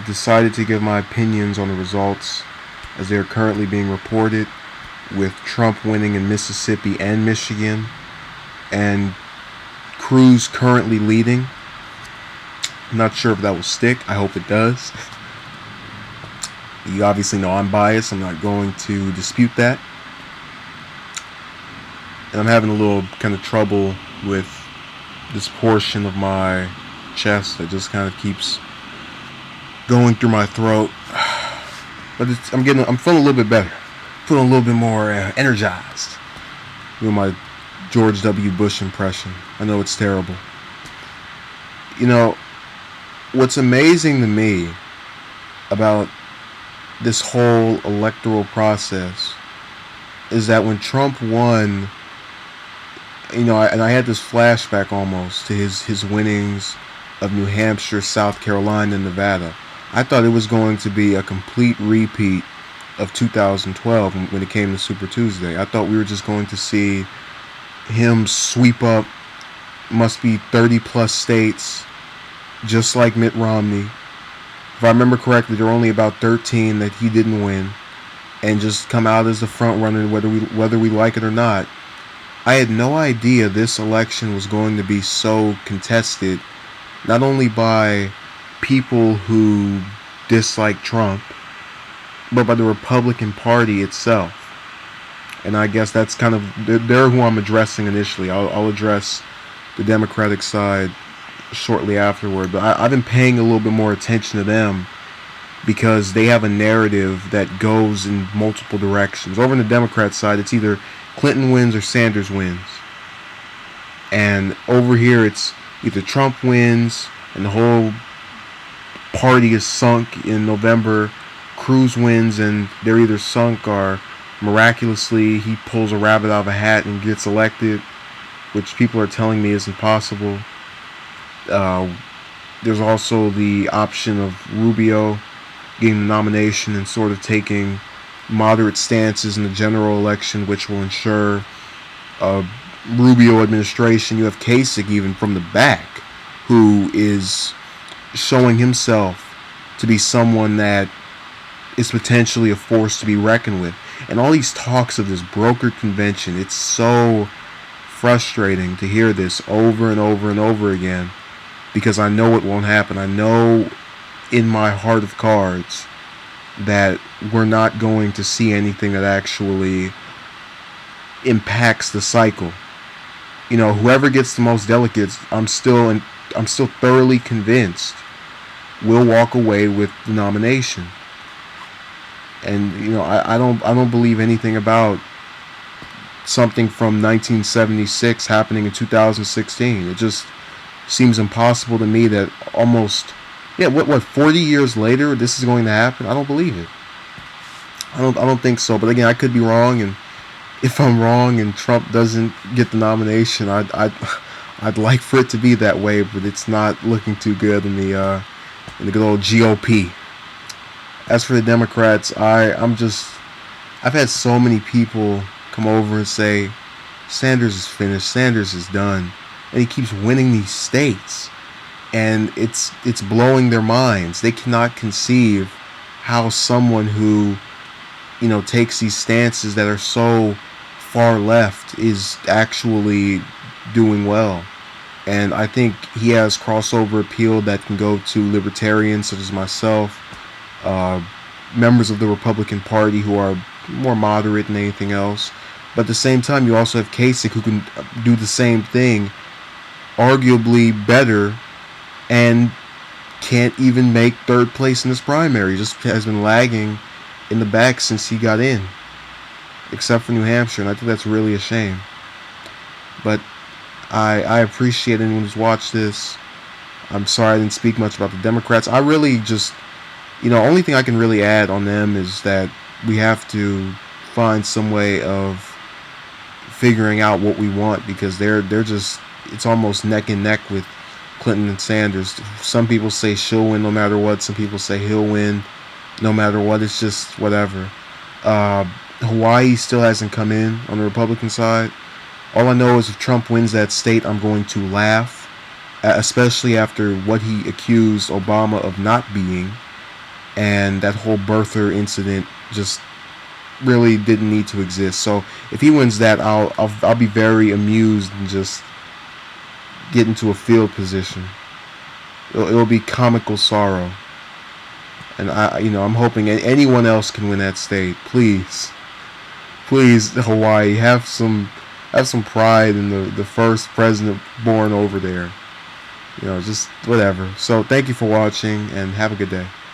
decided to give my opinions on the results as they are currently being reported, with Trump winning in Mississippi and Michigan, and Cruz currently leading. I'm not sure if that will stick. I hope it does. You obviously know I'm biased. I'm not going to dispute that. And I'm having a little kind of trouble with this portion of my chest that just kind of keeps going through my throat. But I'm feeling a little bit better. Feeling a little bit more energized with my George W. Bush impression. I know it's terrible. You know, what's amazing to me about this whole electoral process is that when Trump won, I had this flashback almost to his winnings of New Hampshire, South Carolina, and Nevada. I thought it was going to be a complete repeat of 2012 when it came to Super Tuesday. I thought we were just going to see him sweep up, must be 30 plus states, just like Mitt Romney. If I remember correctly, there were only about 13 that he didn't win, and just come out as the front runner whether we like it or not. I had no idea this election was going to be so contested, not only by people who dislike Trump, but by the Republican Party itself. And I guess that's kind of, they're who I'm addressing initially. I'll address the Democratic side shortly afterward, but I've been paying a little bit more attention to them because they have a narrative that goes in multiple directions. Over on the Democrat side, it's either Clinton wins or Sanders wins. And over here, it's either Trump wins and the whole party is sunk in November, Cruz wins and they're either sunk or miraculously he pulls a rabbit out of a hat and gets elected, which people are telling me is impossible. There's also the option of Rubio getting the nomination and sort of taking moderate stances in the general election, which will ensure a Rubio administration. You have Kasich even from the back, who is showing himself to be someone that is potentially a force to be reckoned with. And all these talks of this brokered convention, it's so frustrating to hear this over and over and over again, because I know it won't happen. I know in my heart of cards that we're not going to see anything that actually impacts the cycle. Whoever gets the most delegates, I'm still thoroughly convinced will walk away with the nomination. And I don't believe anything about something from 1976 happening in 2016. It just seems impossible to me that almost 40 years later this is going to happen. I don't believe it. I don't think so. But again, I could be wrong, and if I'm wrong and Trump doesn't get the nomination, I'd like for it to be that way, but it's not looking too good in the good old GOP. As for the Democrats, I've had so many people come over and say Sanders is finished, Sanders is done, and he keeps winning these states, and it's blowing their minds. They cannot conceive how someone who takes these stances that are so far left is actually doing well. And I think he has crossover appeal that can go to libertarians such as myself, members of the Republican Party who are more moderate than anything else. But at the same time, you also have Kasich, who can do the same thing, arguably better, and can't even make third place in this primary. Just has been lagging in the back since he got in, except for New Hampshire, and I think that's really a shame. But I appreciate anyone who's watched this. I'm sorry I didn't speak much about the Democrats. I really just, only thing I can really add on them is that we have to find some way of figuring out what we want, because they're just, it's almost neck and neck with Clinton and Sanders. Some people say she'll win no matter what. Some people say he'll win no matter what. It's just whatever. Hawaii still hasn't come in on the Republican side. All I know is if Trump wins that state, I'm going to laugh, especially after what he accused Obama of not being. and that whole birther incident just really didn't need to exist. So if he wins that, I'll be very amused and just get into a field position. It'll be comical sorrow, and I'm hoping anyone else can win that state. Please, please, Hawaii, have some pride in the first president born over there. Just whatever. So thank you for watching and have a good day.